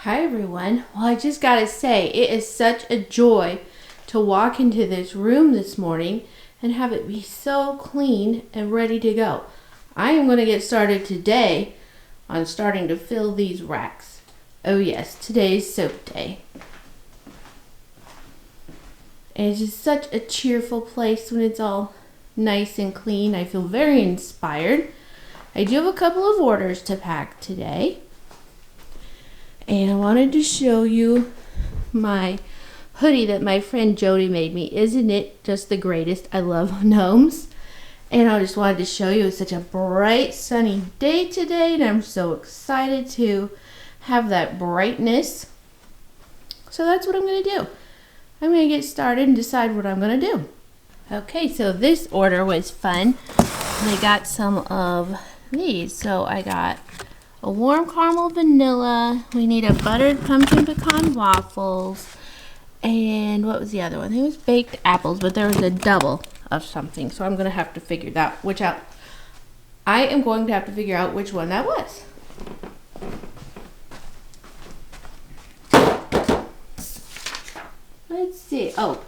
Hi everyone. Well, I just gotta say, it is such a joy to walk into this room this morning and have it be so clean and ready to go. I am going to get started today on starting to fill these racks. Oh yes, today's soap day. And it's just such a cheerful place when it's all nice and clean. I feel very inspired. I do have a couple of orders to pack today. And I wanted to show you my hoodie that my friend Jody made me. Isn't it just the greatest? I love gnomes. And I just wanted to show you it's such a bright, sunny day today. And I'm so excited to have that brightness. So that's what I'm going to do. I'm going to get started and decide what I'm going to do. Okay, so this order was fun. I got some of these. So I got a warm caramel vanilla. We need a buttered pumpkin pecan waffles. And what was the other one? I think it was baked apples, but there was a double of something. So I'm going to have to figure that out. I am going to have to figure out which one that was. Let's see. Oh,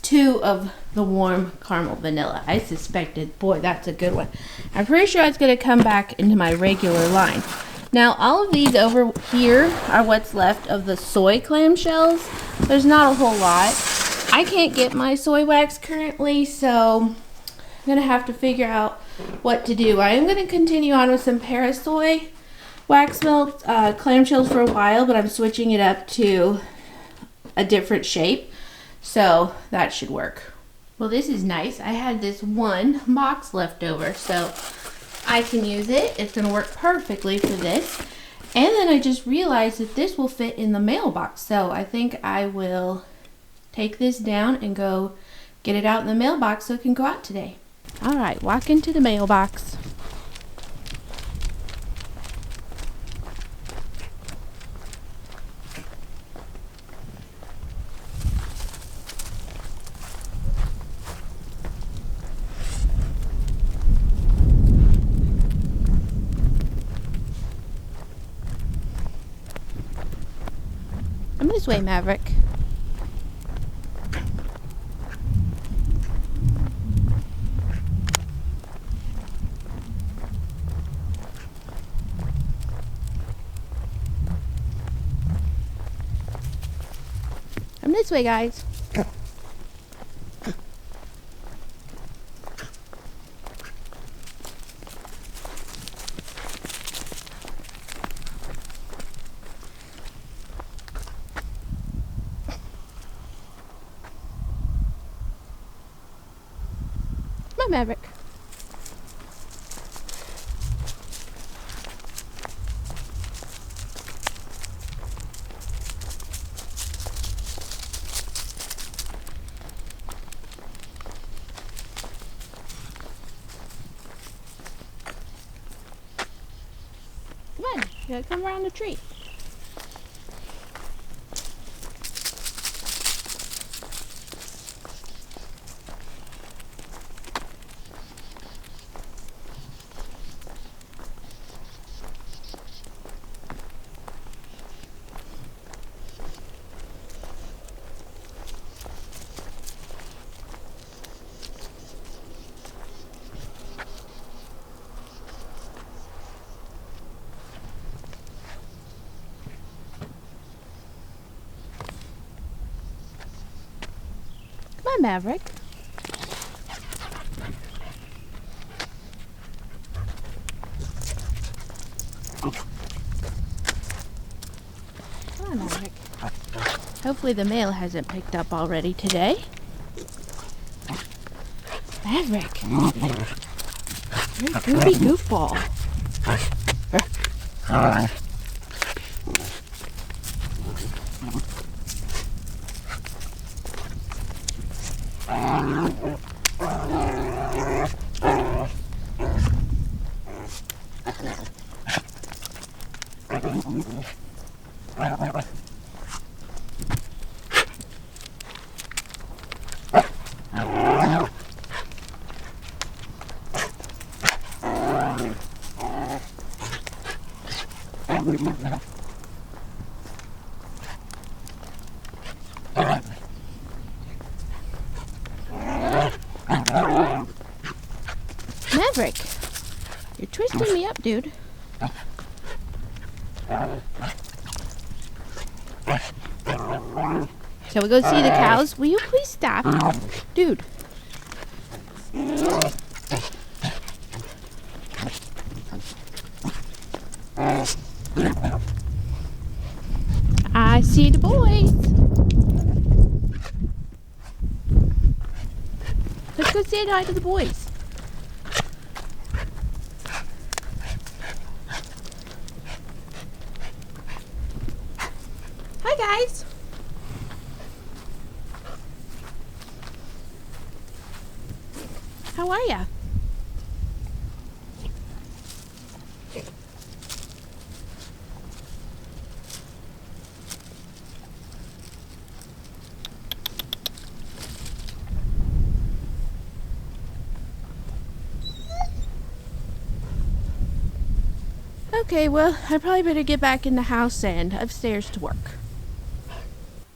2 of the warm caramel vanilla. I suspected, boy, that's a good one. I'm pretty sure it's going to come back into my regular line. Now, all of these over here are what's left of the soy clamshells. There's not a whole lot. I can't get my soy wax currently, so I'm going to have to figure out what to do. I am going to continue on with some Parasoy wax melt clamshells for a while, but I'm switching it up to a different shape, so that should work. Well, this is nice. I had this one box left over, so I can use it. It's going to work perfectly for this. And then I just realized that this will fit in the mailbox. So I think I will take this down and go get it out in the mailbox so it can go out today. All right, walk into the mailbox. Come this way, Maverick. Come this way, guys. Come on, Maverick. Come on, you gotta come around the tree. Come on, Maverick. Come on, Maverick. Hopefully the mail hasn't picked up already today. Maverick. You're a goofy goofball. Maverick, you're twisting me up, dude. Shall we go see the cows? Will you please stop? Dude. I see the boys. Let's go say hi to the boys. Hi, guys. How are ya? Okay, well, I probably better get back in the house and upstairs to work.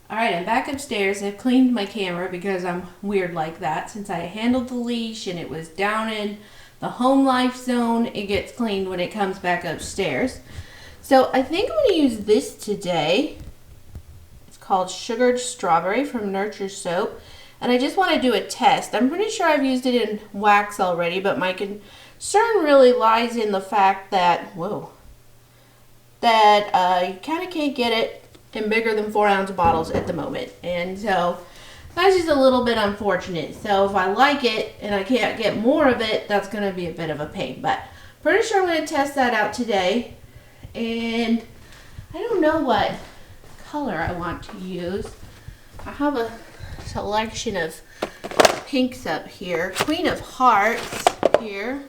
Alright, I'm back upstairs. I've cleaned my camera because I'm weird like that. Since I handled the leash and it was down in the home life zone, it gets cleaned when it comes back upstairs. So I think I'm going to use this today. It's called Sugared Strawberry from Nurture Soap. And I just want to do a test. I'm pretty sure I've used it in wax already, but my concern really lies in the fact that, you kind of can't get it in bigger than 4-ounce bottles at the moment. And so that's just a little bit unfortunate. So if I like it and I can't get more of it, that's going to be a bit of a pain. But pretty sure I'm going to test that out today. And I don't know what color I want to use. I have a selection of pinks up here. Queen of Hearts here.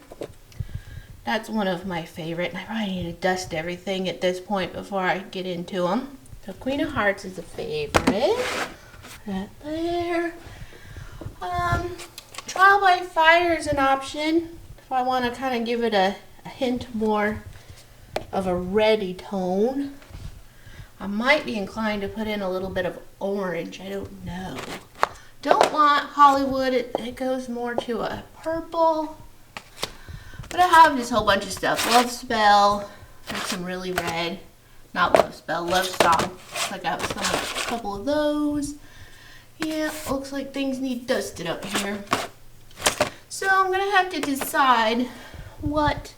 That's one of my favorite. And I probably need to dust everything at this point before I get into them. So Queen of Hearts is a favorite. Right there. Trial by Fire is an option if I want to kind of give it a hint more of a reddy tone. I might be inclined to put in a little bit of orange. I don't know. Don't want Hollywood. It goes more to a purple. But I have this whole bunch of stuff. Love Spell. There's some really red. Not Love Spell. Love Song. I got a couple of those. Yeah, looks like things need dusted up here. So I'm going to have to decide what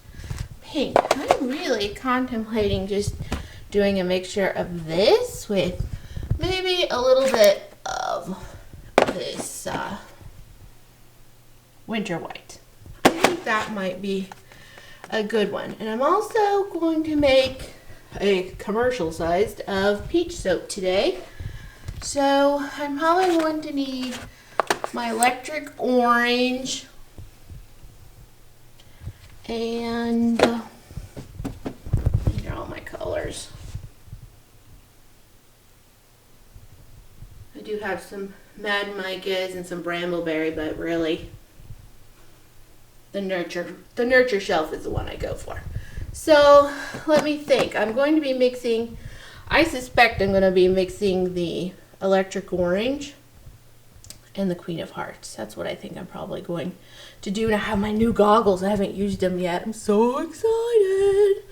pink. I'm really contemplating just doing a mixture of this with maybe a little bit of this Winter White. I think that might be a good one. And I'm also going to make a commercial sized of peach soap today. So I'm probably going to need my electric orange and these are all my colors. I do have some Mad Micas and some Brambleberry, but really the Nurture Shelf is the one I go for. So let me think. I'm going to be mixing, I suspect I'm going to be mixing the electric orange and the Queen of Hearts. That's what I think I'm probably going to do. And I have my new goggles. I haven't used them yet. I'm so excited.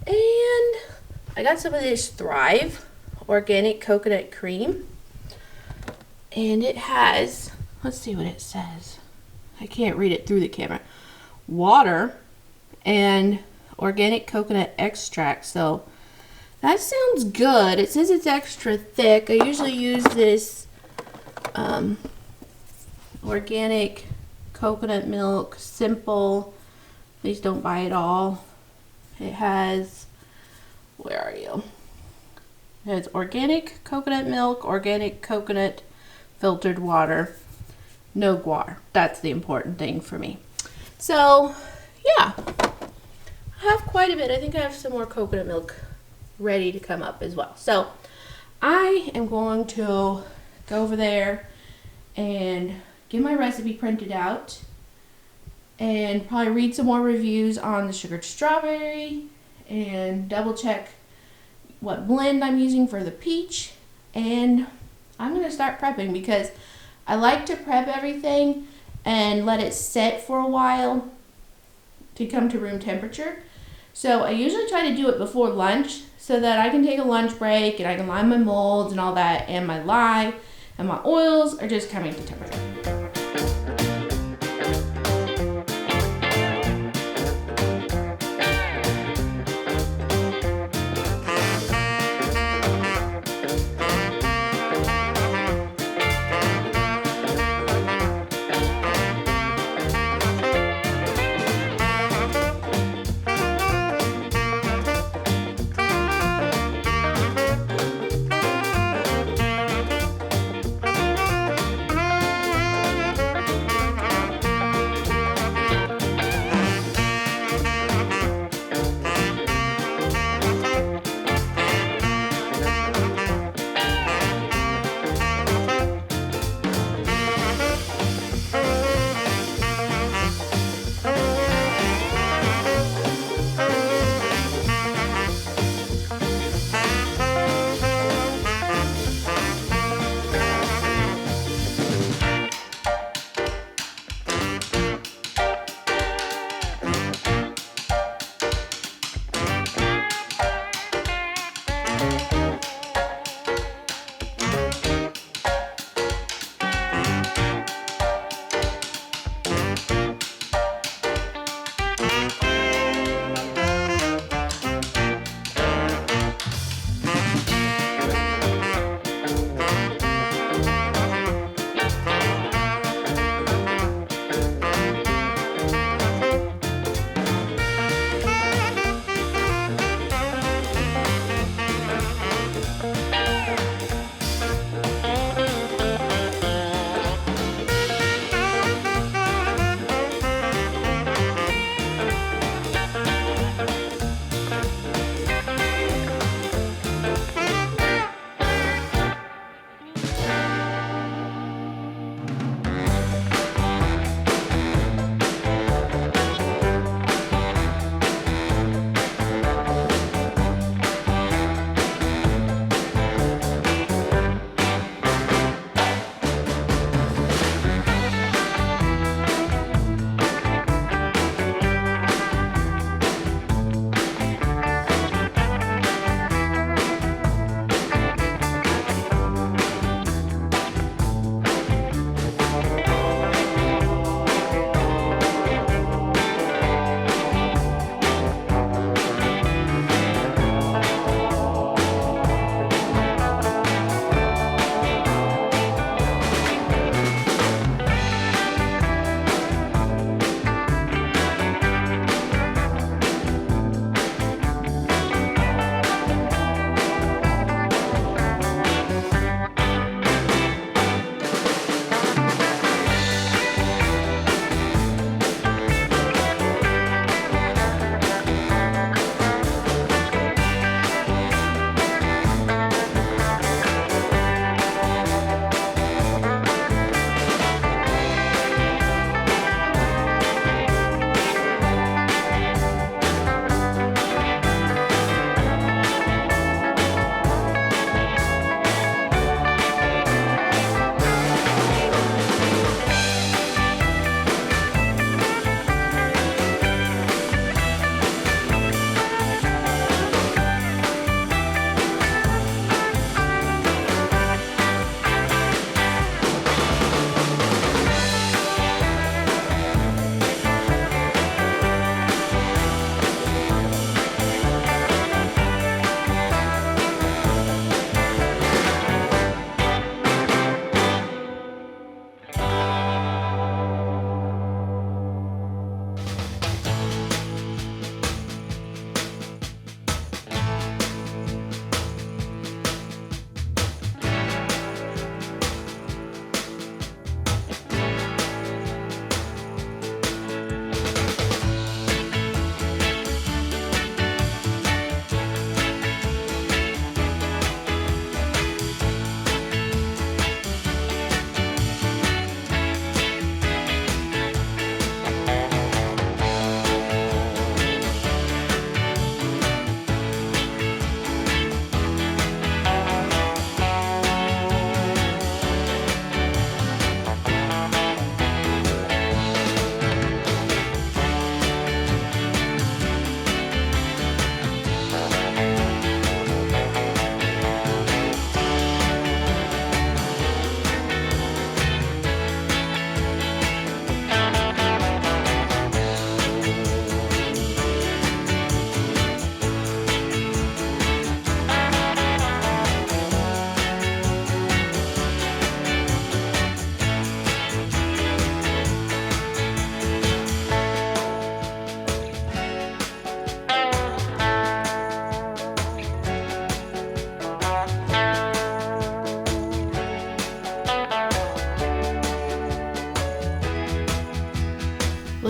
And I got some of this Thrive organic coconut cream. And it has, let's see what it says. I can't read it through the camera. Water and organic coconut extract. So that sounds good. It says it's extra thick. I usually use this organic coconut milk, simple. Please don't buy it all. It has, where are you? It has organic coconut milk, organic coconut filtered water, no guar. That's the important thing for me. So, yeah. I have quite a bit. I think I have some more coconut milk ready to come up as well. So I am going to go over there and get my recipe printed out and probably read some more reviews on the sugared strawberry and double check what blend I'm using for the peach, and I'm going to start prepping because I like to prep everything and let it set for a while to come to room temperature. So I usually try to do it before lunch so that I can take a lunch break and I can line my molds and all that, and my lye and my oils are just coming to temperature.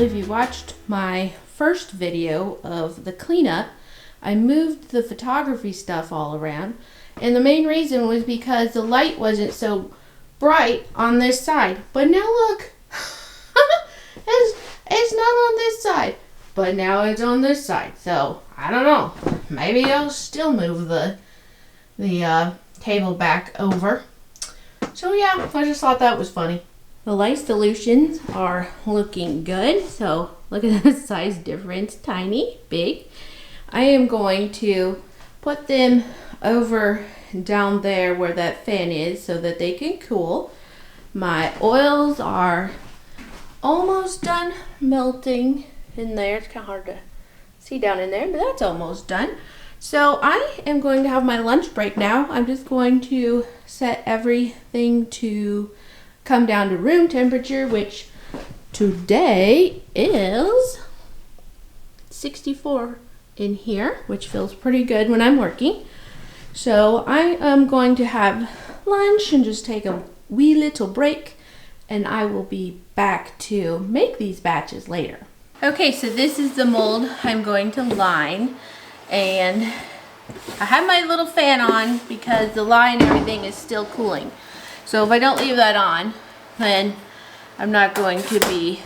Well, if you watched my first video of the cleanup, I moved the photography stuff all around. And the main reason was because the light wasn't so bright on this side. But now look, it's not on this side, but now it's on this side. So I don't know. Maybe I'll still move the table back over. So yeah, I just thought that was funny. The light solutions are looking good. So look at the size difference, tiny, big. I am going to put them over down there where that fan is so that they can cool. My oils are almost done melting in there. It's kind of hard to see down in there, but that's almost done. So I am going to have my lunch break now. I'm just going to set everything to come down to room temperature, which today is 64 in here, which feels pretty good when I'm working. So I am going to have lunch and just take a wee little break, and I will be back to make these batches later. Okay, so this is the mold I'm going to line, and I have my little fan on because the line and everything is still cooling. So if I don't leave that on, then I'm not going to be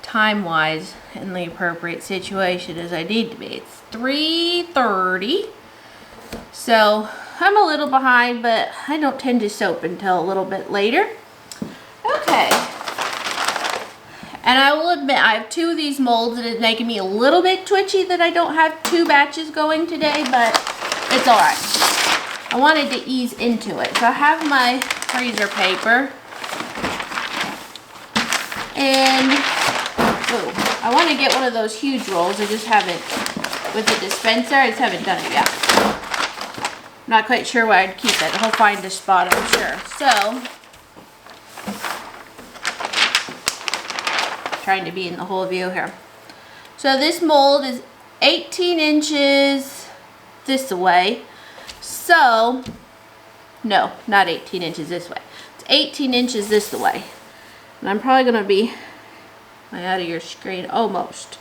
time-wise in the appropriate situation as I need to be. It's 3:30, so I'm a little behind, but I don't tend to soap until a little bit later. Okay, and I will admit I have two of these molds and it's making me a little bit twitchy that I don't have two batches going today, but it's all right. I wanted to ease into it. So I have my freezer paper, and I want to get one of those huge rolls. I just haven't, with the dispenser, I just haven't done it yet. I'm not quite sure where I'd keep it. I'll find a spot, I'm sure. So, trying to be in the whole view here. So this mold is 18 inches this way. So, no, not 18 inches this way. It's 18 inches this way. And I'm probably going to be out of your screen almost.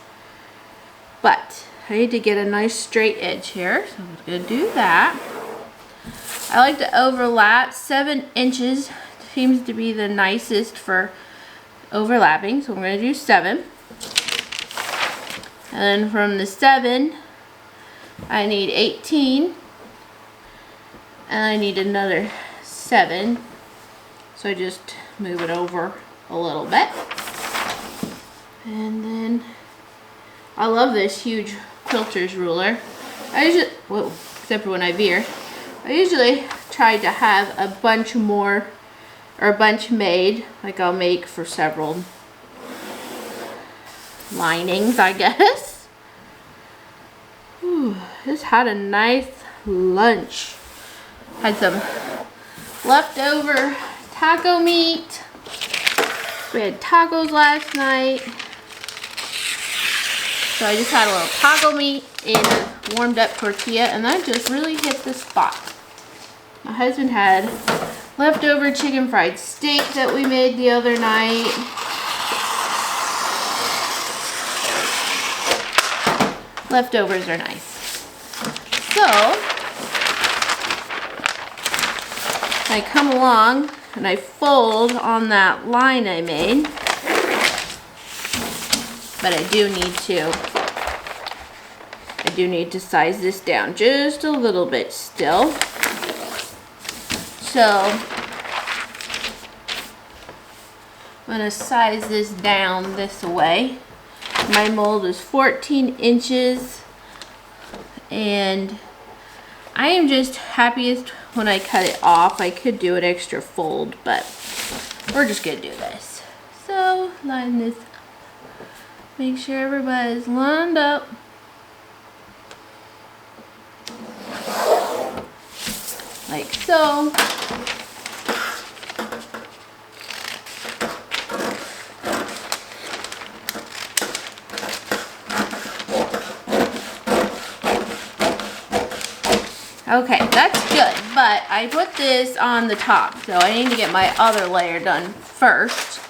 But I need to get a nice straight edge here. So I'm going to do that. I like to overlap. 7 inches seems to be the nicest for overlapping. So I'm going to do 7. And then from the 7, I need 18. And I need another 7. So I just move it over a little bit. And then I love this huge quilter's ruler. Except for when I veer. I usually try to have a bunch more, or a bunch made, like I'll make for several linings, I guess. Ooh, just had a nice lunch. Had some leftover taco meat. We had tacos last night. So I just had a little taco meat and a warmed up tortilla, and that just really hit the spot. My husband had leftover chicken fried steak that we made the other night. Leftovers are nice. So I come along and I fold on that line I made, but I do need to size this down just a little bit still. So I'm going to size this down this way. My mold is 14 inches, and I am just happiest when I cut it off. I could do an extra fold, but we're just going to do this. So line this up. Make sure everybody's lined up. Like so. Okay, that's good, but I put this on the top, so I need to get my other layer done first.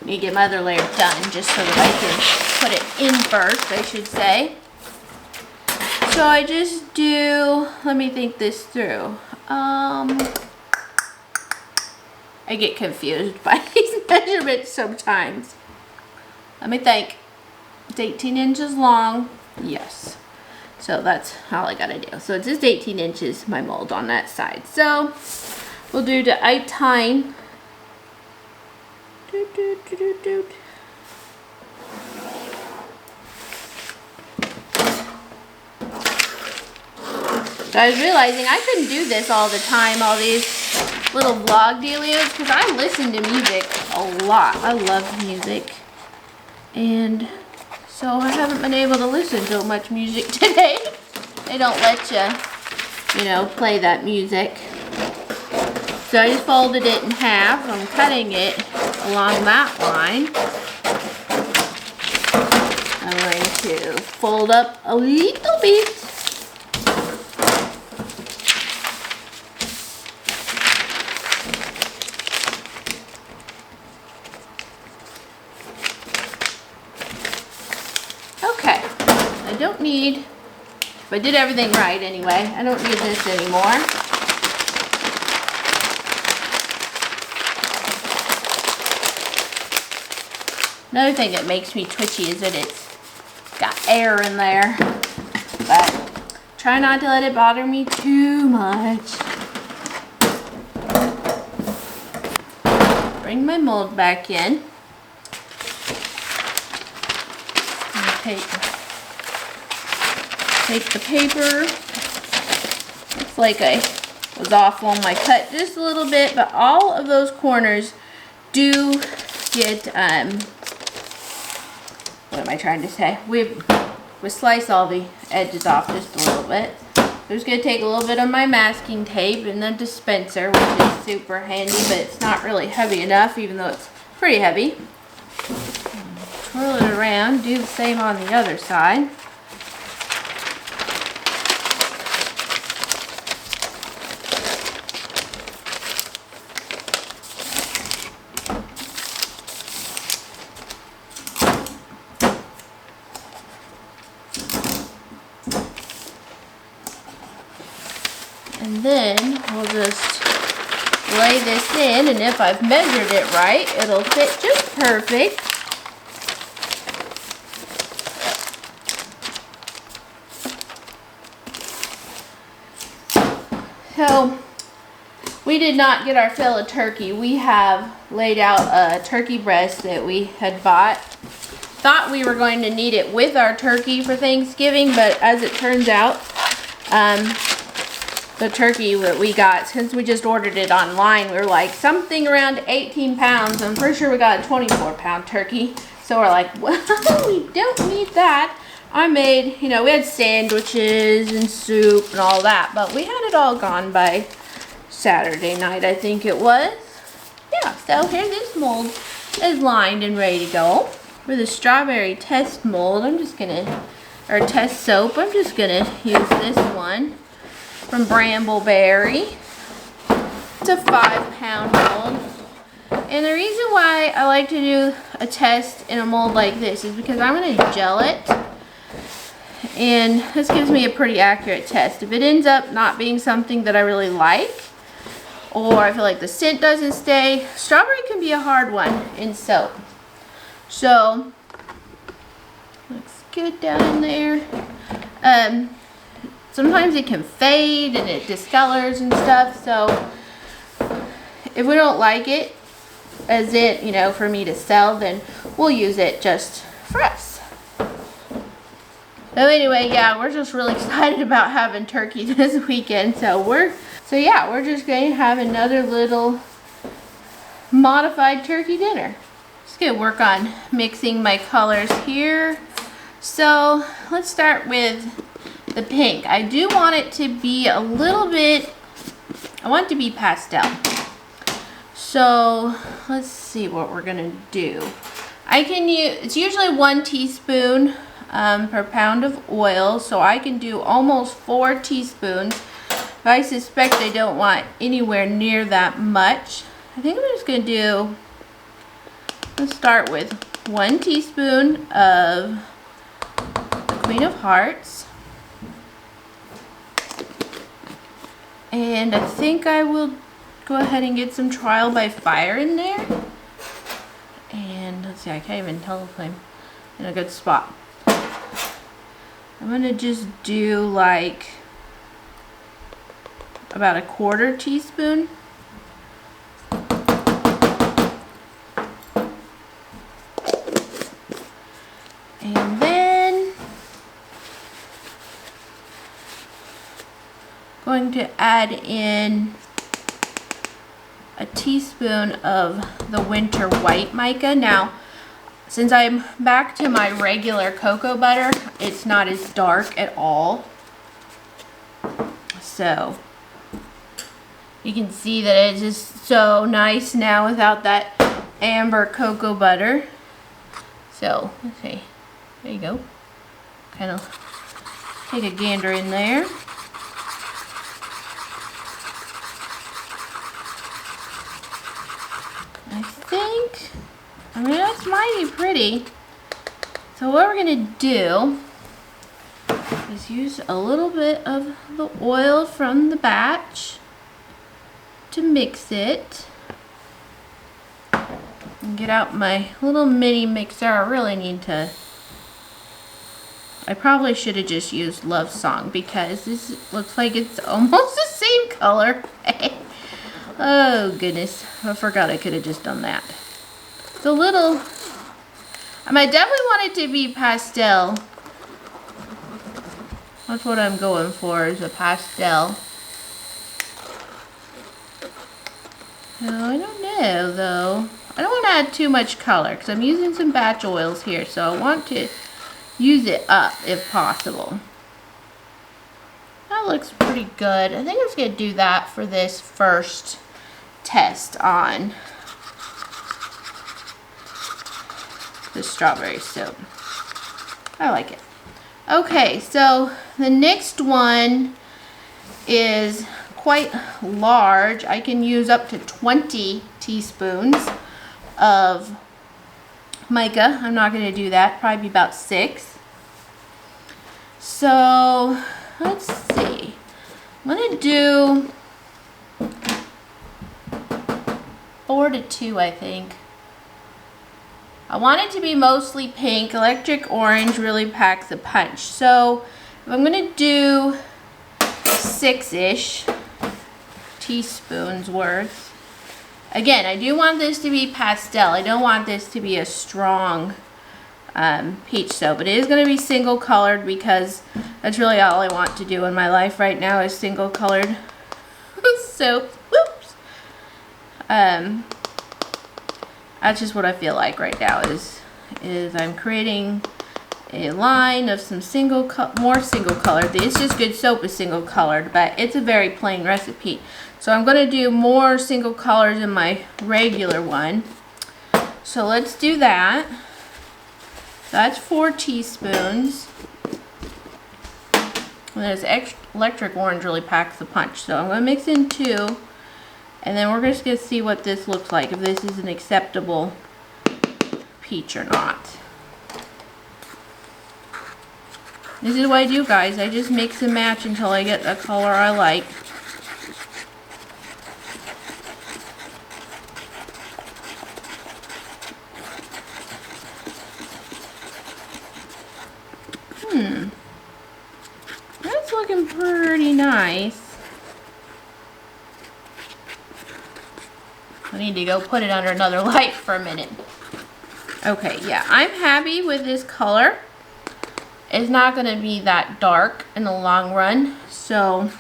Need to get my other layer done just so that I can put it in first, I should say. So I just do, let me think this through. I get confused by these measurements sometimes. Let me think. It's 18 inches long. Yes. So that's all I gotta do. So it's just 18 inches, my mold on that side. So we'll do the 18. So I was realizing I couldn't do this all the time, all these little vlog dealios, because I listen to music a lot. I love music. And so I haven't been able to listen to much music today. They don't let you know, play that music. So I just folded it in half. I'm cutting it along that line. I'm going to fold up a little bit. Okay, I don't need, if I did everything right anyway, I don't need this anymore. Another thing that makes me twitchy is that it's got air in there, but try not to let it bother me too much. Bring my mold back in. Take the paper. Looks like I was off on my cut just a little bit, but all of those corners do get, what am I trying to say? We slice all the edges off just a little bit. I'm just going to take a little bit of my masking tape and the dispenser, which is super handy, but it's not really heavy enough, even though it's pretty heavy. Twirl it around, do the same on the other side. And then we'll just lay this in, and if I've measured it right, it'll fit just perfect. So we did not get our fill of turkey. We have laid out a turkey breast that we had bought. Thought we were going to need it with our turkey for Thanksgiving, but as it turns out, the turkey that we got, since we just ordered it online, we were like something around 18 pounds. I'm pretty sure we got a 24-pound turkey. So we're like, well, we don't need that. I made, you know, we had sandwiches and soup and all that, but we had it all gone by Saturday night, I think it was. Yeah, so here this mold is lined and ready to go. For the strawberry test mold, I'm just gonna, or test soap, I'm just gonna use this one from Brambleberry. It's a 5-pound mold. And the reason why I like to do a test in a mold like this is because I'm gonna gel it. And this gives me a pretty accurate test. If it ends up not being something that I really like, or I feel like the scent doesn't stay, strawberry can be a hard one in soap. So, looks good down in there. Sometimes it can fade and it discolors and stuff, so if we don't like it as it, you know, for me to sell, then we'll use it just for us. So anyway, yeah, we're just really excited about having turkey this weekend. So yeah, we're just going to have another little modified turkey dinner. Just gonna work on mixing my colors here. So let's start with the pink. I do want it to be a little bit, I want it to be pastel. So let's see what we're gonna do. I can use, it's usually 1 teaspoon per pound of oil, so I can do almost 4 teaspoons. But I suspect I don't want anywhere near that much. I think I'm just gonna do Let's start with 1 teaspoon of the Queen of Hearts. And I think I will go ahead and get some Trial by Fire in there. And let's see, I can't even tell if I'm in a good spot. I'm gonna just do like about 1/4 teaspoon. And then going to add in a teaspoon of the Winter White mica. Now, since I'm back to my regular cocoa butter, it's not as dark at all. So you can see that it's just so nice now without that amber cocoa butter. So, okay, there you go. Kind of take a gander in there. I mean, that's mighty pretty. So what we're gonna do is use a little bit of the oil from the batch to mix it. And get out my little mini mixer. I probably should have just used Love Song because this looks like it's almost the same color. Oh goodness, I forgot I could have just done that. It's a little, I definitely want it to be pastel. That's what I'm going for, is a pastel. No, I don't know though. I don't want to add too much color because I'm using some batch oils here, so I want to use it up if possible. That looks pretty good. I think I'm just going to do that for this first test on the strawberry soap. I like it. Okay, so the next one is quite large. I can use up to 20 teaspoons of mica. I'm not going to do that. Probably be about 6. So let's see. I'm going to do 4 to 2, I think. I want it to be mostly pink. Electric orange really packs a punch. So if I'm going to do 6-ish teaspoons worth. Again, I do want this to be pastel. I don't want this to be a strong peach soap. But it is going to be single colored because that's really all I want to do in my life right now is single colored soap. Whoops. That's just what I feel like right now is I'm creating a line of some more single colored. It's just good soap is single colored, but it's a very plain recipe. So I'm going to do more single colors in my regular one. So let's do that. So that's 4 teaspoons. And this electric orange really packs the punch. So I'm going to mix in 2. And then we're just going to see what this looks like, if this is an acceptable peach or not. This is what I do, guys. I just mix and match until I get the color I like. That's looking pretty nice. I need to go put it under another light for a minute. Okay, yeah, I'm happy with this color. It's not going to be that dark in the long run, so,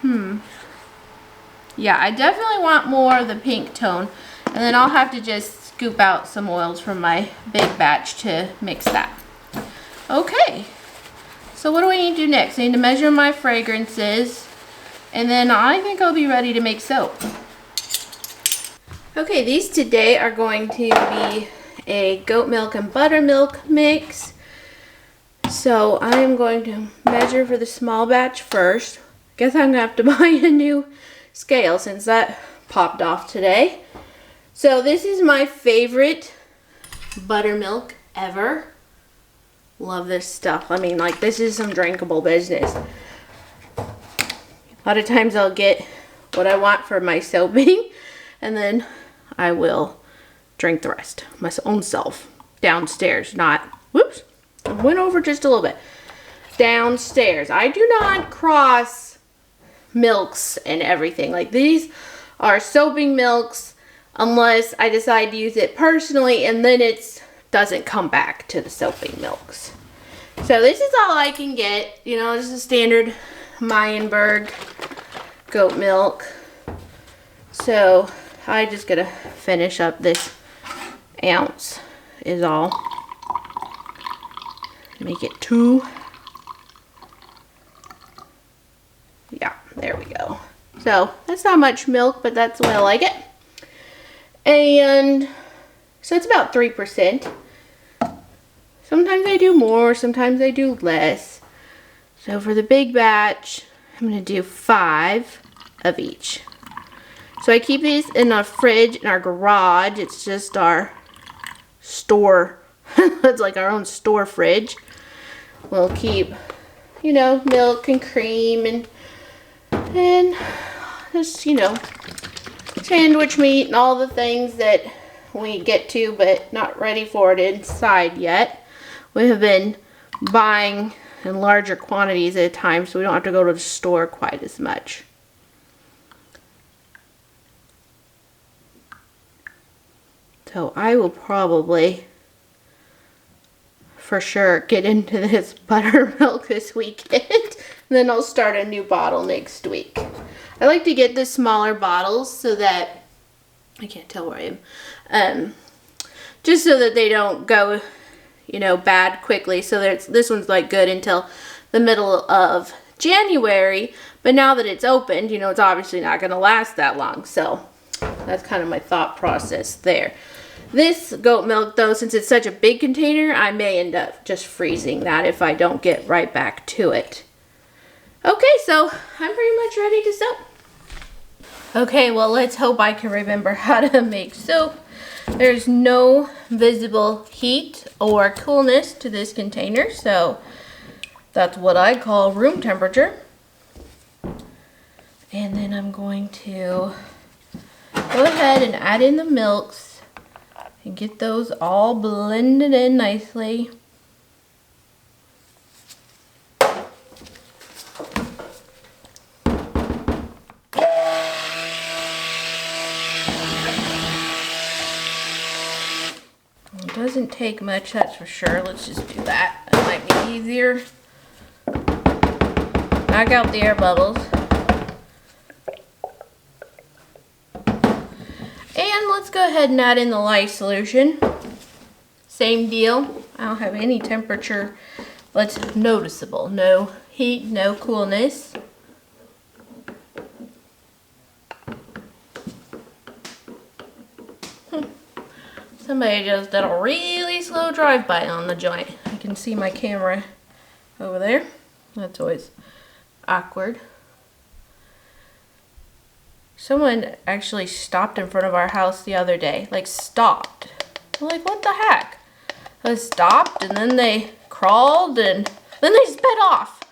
yeah, I definitely want more of the pink tone, and then I'll have to just scoop out some oils from my big batch to mix that. Okay, so what do I need to do next? I need to measure my fragrances, and then I think I'll be ready to make soap. Okay, these today are going to be a goat milk and buttermilk mix. So I am going to measure for the small batch first. Guess I'm going to have to buy a new scale since that popped off today. So this is my favorite buttermilk ever. Love this stuff. I mean, like, this is some drinkable business. A lot of times I'll get what I want for my soaping, and then I will drink the rest my own self downstairs. Not, whoops, I went over just a little bit. Downstairs. I do not cross milks and everything. Like, these are soaping milks unless I decide to use it personally, and then it doesn't come back to the soaping milks. So this is all I can get. You know, this is standard Meyenberg goat milk. So I just gotta finish up this ounce is all. Make it 2. Yeah, there we go. So that's not much milk, but that's the way I like it. And so it's about 3%. Sometimes I do more, sometimes I do less. So for the big batch, I'm going to do 5 of each. So I keep these in our fridge in our garage. It's just our store. It's like our own store fridge. We'll keep, you know, milk and cream and just, you know, sandwich meat and all the things that we get to but not ready for it inside yet. We have been buying in larger quantities at a time, so we don't have to go to the store quite as much. So I will probably, for sure, get into this buttermilk this weekend. And then I'll start a new bottle next week. I like to get the smaller bottles so that, I can't tell where I am, just so that they don't go, you know, bad quickly. So this one's like good until the middle of January. But now that it's opened, you know, it's obviously not going to last that long. So that's kind of my thought process there. This goat milk, though, since it's such a big container, I may end up just freezing that if I don't get right back to it. Okay, so I'm pretty much ready to soap. Okay, well, let's hope I can remember how to make soap. There's no visible heat or coolness to this container, so that's what I call room temperature. And then I'm going to go ahead and add in the milks and get those all blended in nicely. It doesn't take much, that's for sure. Let's just do that. That might be easier. Knock out the air bubbles. And let's go ahead and add in the lye solution. Same deal. I don't have any temperature that's noticeable. No heat, no coolness. Somebody just did a really slow drive-by on the joint. I can see my camera over there. That's always awkward. Someone actually stopped in front of our house the other day. Like, stopped. I'm like, what the heck? They stopped, and then they crawled, and then they sped off.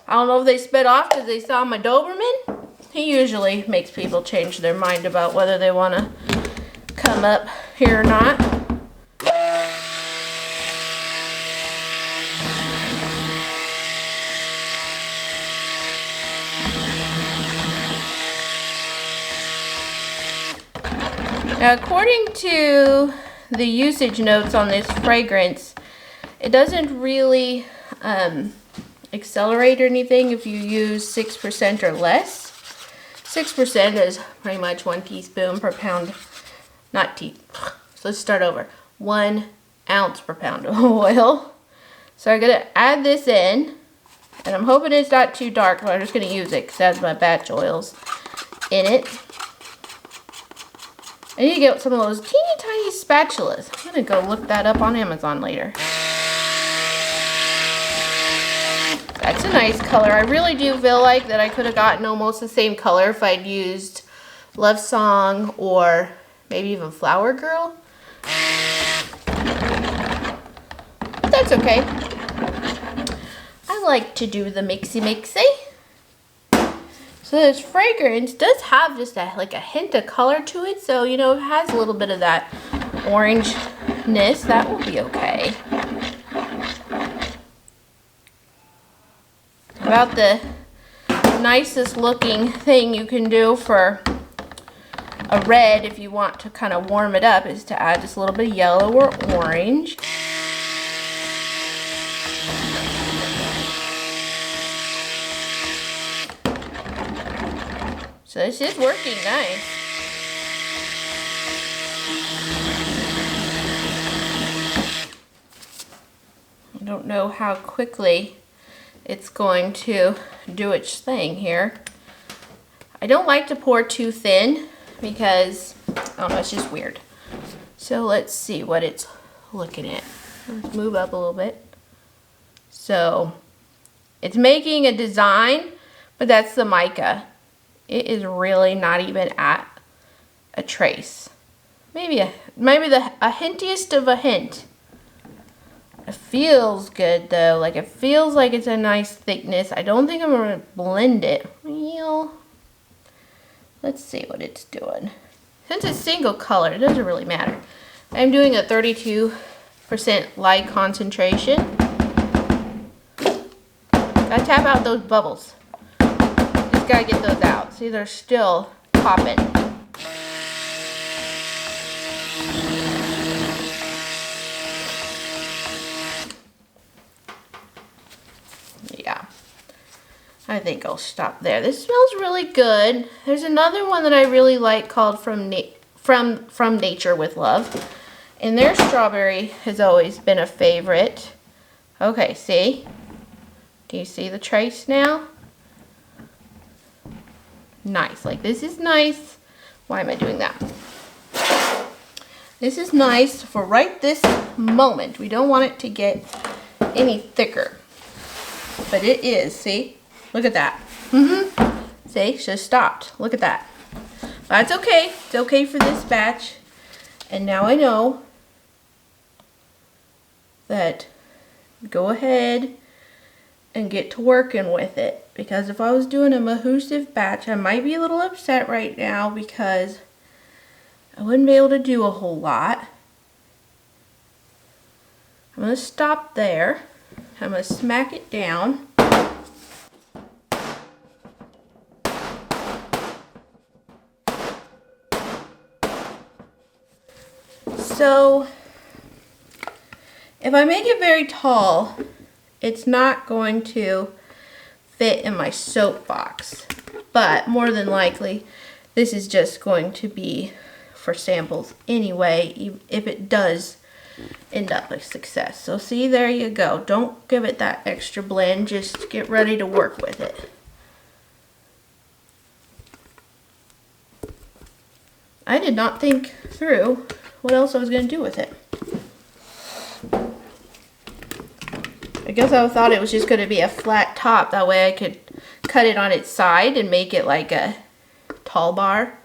I don't know if they sped off because they saw my Doberman. He usually makes people change their mind about whether they want to come up here or not. Now, according to the usage notes on this fragrance, it doesn't really accelerate or anything if you use 6% or less. 6% is pretty much 1 teaspoon per pound, so let's start over. 1 ounce per pound of oil. So I'm gonna add this in, and I'm hoping it's not too dark, but I'm just gonna use it because it has my batch oils in it. I need to get some of those teeny tiny spatulas. I'm gonna go look that up on Amazon later. That's a nice color. I really do feel like that I could have gotten almost the same color if I'd used Love Song or maybe even Flower Girl. But that's okay. I like to do the mixy. So this fragrance does have just like a hint of color to it. So, you know, it has a little bit of that orangeness. That will be okay. About the nicest looking thing you can do for a red, if you want to kind of warm it up, is to add just a little bit of yellow or orange. So this is working nice. I don't know how quickly it's going to do its thing here. I don't like to pour too thin because, I don't know, it's just weird. So let's see what it's looking at. Let's move up a little bit. So it's making a design, but that's the mica. It is really not even at a trace. Maybe a hintiest of a hint. It feels good though. Like it feels like it's a nice thickness. I don't think I'm gonna blend it. Well, let's see what it's doing. Since it's single color, it doesn't really matter. I'm doing a 32% light concentration. Gotta tap out those bubbles. Just gotta get those out. See, they're still popping. Yeah, I think I'll stop there. This smells really good. There's another one that I really like called From Nature with Love. And their strawberry has always been a favorite. Okay, see? Do you see the trace now? Nice. Like, this is nice. Why am I doing that? This is nice for right this moment. We don't want it to get any thicker. But it is, see? Look at that. See, it just stopped. Look at that. That's okay. It's okay for this batch. And now I know that go ahead and get to working with it. Because if I was doing a Mahusive batch, I might be a little upset right now because I wouldn't be able to do a whole lot. I'm going to stop there. I'm going to smack it down. So, if I make it very tall, it's not going to fit in my soap box. But more than likely, this is just going to be for samples anyway, if it does end up a success. So see, there you go. Don't give it that extra blend. Just get ready to work with it. I did not think through what else I was going to do with it. I guess I thought it was just going to be a flat top. That way I could cut it on its side and make it like a tall bar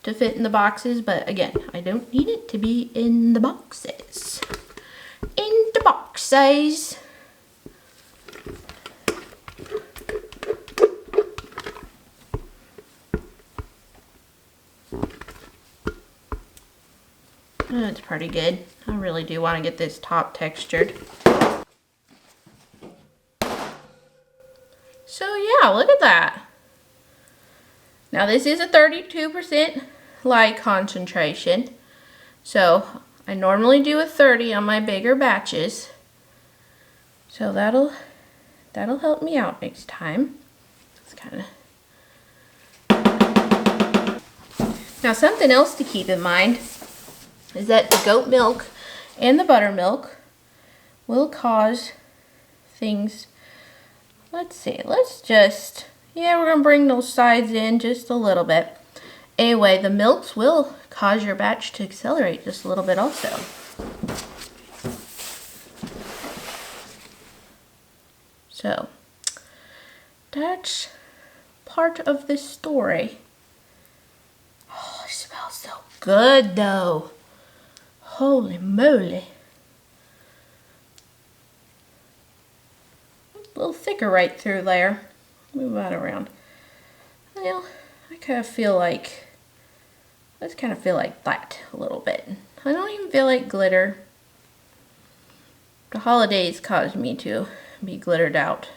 to fit in the boxes. But again, I don't need it to be in the boxes. In the boxes. That's pretty good. I really do want to get this top textured. So yeah, look at that. Now this is a 32% lye concentration. So I normally do a 30 on my bigger batches. So that'll help me out next time. It's kind of. Now something else to keep in mind is that the goat milk and the buttermilk will cause things. Let's see, let's just, yeah, we're going to bring those sides in just a little bit. Anyway, the milks will cause your batch to accelerate just a little bit also. So, that's part of this story. Oh, it smells so good though. Holy moly. A little thicker right through there. Move that around. Well, I kind of feel like that a little bit. I don't even feel like glitter. The holidays caused me to be glittered out.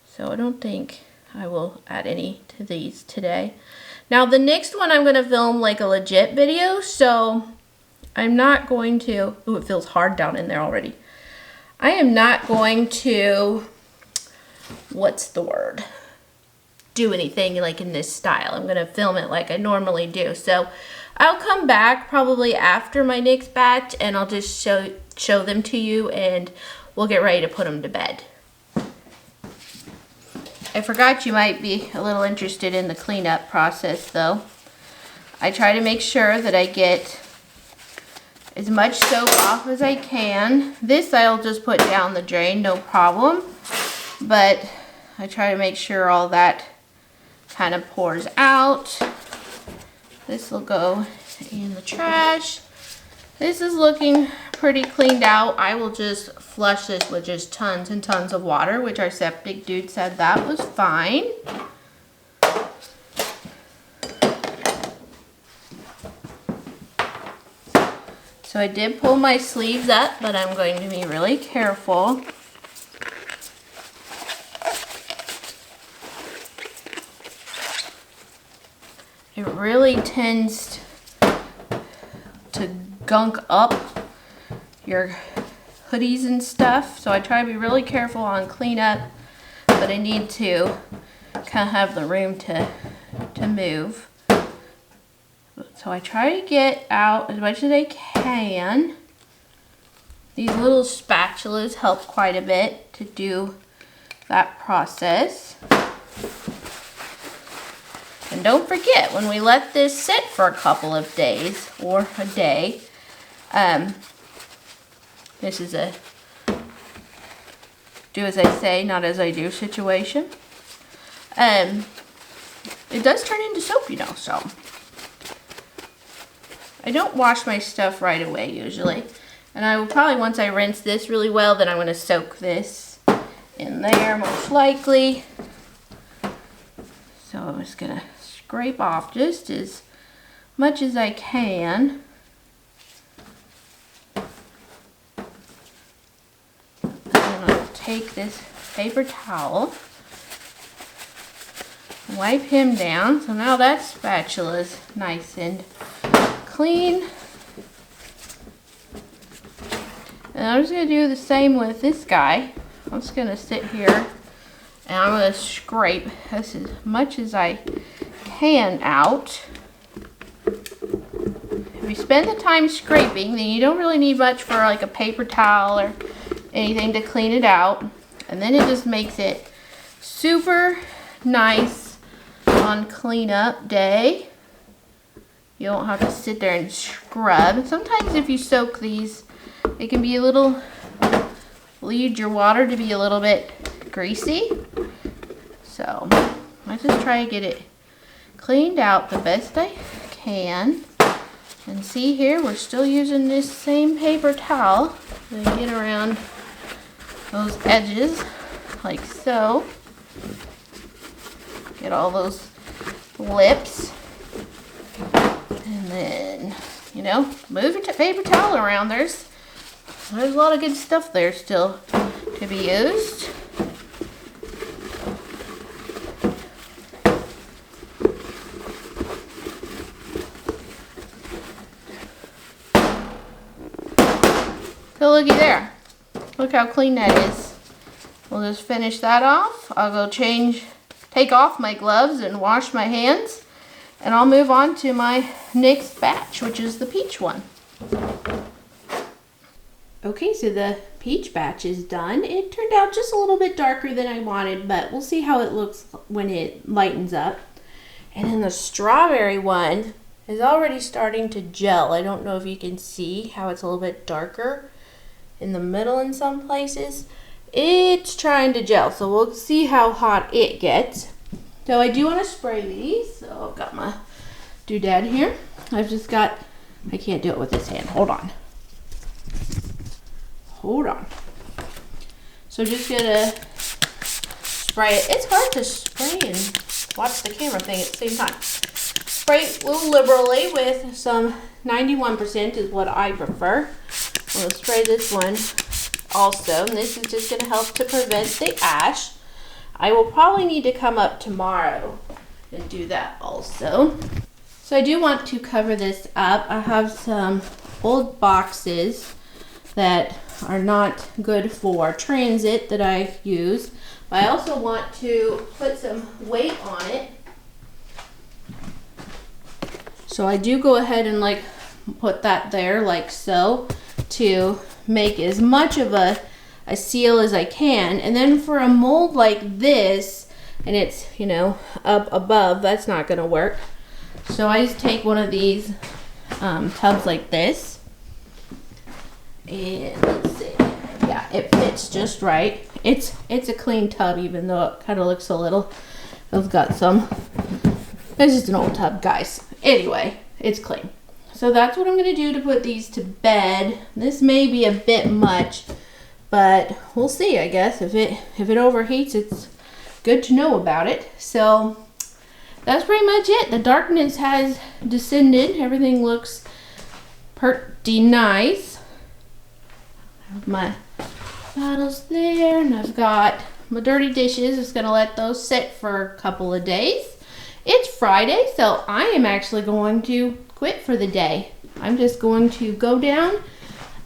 So I don't think I will add any to these today. Now the next one I'm going to film like a legit video, so I'm not going to, ooh, it feels hard down in there already. I am not going to, what's the word? Do anything like in this style. I'm going to film it like I normally do. So I'll come back probably after my next batch and I'll just show them to you and we'll get ready to put them to bed. I forgot you might be a little interested in the cleanup process though. I try to make sure that I get as much soap off as I can. This I'll just put down the drain, no problem. But I try to make sure all that kind of pours out. This will go in the trash. This is looking pretty cleaned out. I will just flush this with just tons and tons of water, which our septic dude said that was fine. So I did pull my sleeves up, but I'm going to be really careful. It really tends to gunk up your hoodies and stuff, so I try to be really careful on cleanup, but I need to kind of have the room to move. So I try to get out as much as I can. These little spatulas help quite a bit to do that process. And don't forget, when we let this sit for a couple of days or a day, this is a do as I say, not as I do situation. It does turn into soap, you know, so. I don't wash my stuff right away usually. And I will probably, once I rinse this really well, then I'm going to soak this in there most likely. So I'm just going to scrape off just as much as I can. And then I'll take this paper towel, wipe him down. So now that spatula is nice and clean. And I'm just going to do the same with this guy. I'm just going to sit here and I'm going to scrape this as much as I can out. If you spend the time scraping, then you don't really need much for like a paper towel or anything to clean it out. And then it just makes it super nice on cleanup day. You don't have to sit there and scrub. Sometimes if you soak these, it can be a little, lead your water to be a little bit greasy. So I just try to get it cleaned out the best I can. And see here, we're still using this same paper towel to get around those edges like so. Get all those lips. And then, you know, move your paper towel around. There's a lot of good stuff there still to be used. So looky there. Look how clean that is. We'll just finish that off. I'll go take off my gloves and wash my hands. And I'll move on to my next batch, which is the peach one. Okay, so the peach batch is done. It turned out just a little bit darker than I wanted, but we'll see how it looks when it lightens up. And then the strawberry one is already starting to gel. I don't know if you can see how it's a little bit darker in the middle in some places. It's trying to gel, so we'll see how hot it gets. So I do want to spray these. So I've got my doodad here. I've just got, I can't do it with this hand. Hold on. Hold on. So just gonna spray it. It's hard to spray and watch the camera thing at the same time. Spray it a little liberally with some 91% is what I prefer. We'll spray this one also, and this is just gonna help to prevent the ash. I will probably need to come up tomorrow and do that also. So I do want to cover this up. I have some old boxes that are not good for transit that I've used. But I also want to put some weight on it. So I do go ahead and like put that there like so to make as much of a seal as I can. And then for a mold like this, and it's, you know, up above, that's not gonna work. So I just take one of these tubs like this, and let's see, yeah, it fits just right. It's a clean tub, even though it kind of looks a little, it's got some, it's just an old tub, guys. Anyway, it's clean. So that's what I'm gonna do to put these to bed. This may be a bit much, but we'll see, I guess. If it overheats, it's good to know about it. So that's pretty much it. The darkness has descended. Everything looks pretty nice. I have my bottles there, and I've got my dirty dishes. Just gonna let those sit for a couple of days. It's Friday, so I am actually going to quit for the day. I'm just going to go down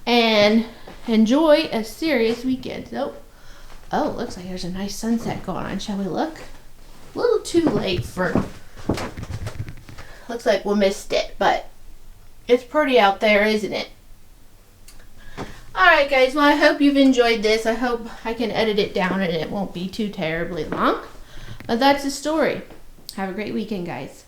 and enjoy a serious weekend. So, oh, looks like there's a nice sunset going on. Shall we look? A little too late for, looks like we missed it, but it's pretty out there, isn't it? Alright guys, well I hope you've enjoyed this. I hope I can edit it down and it won't be too terribly long. But that's the story. Have a great weekend, guys.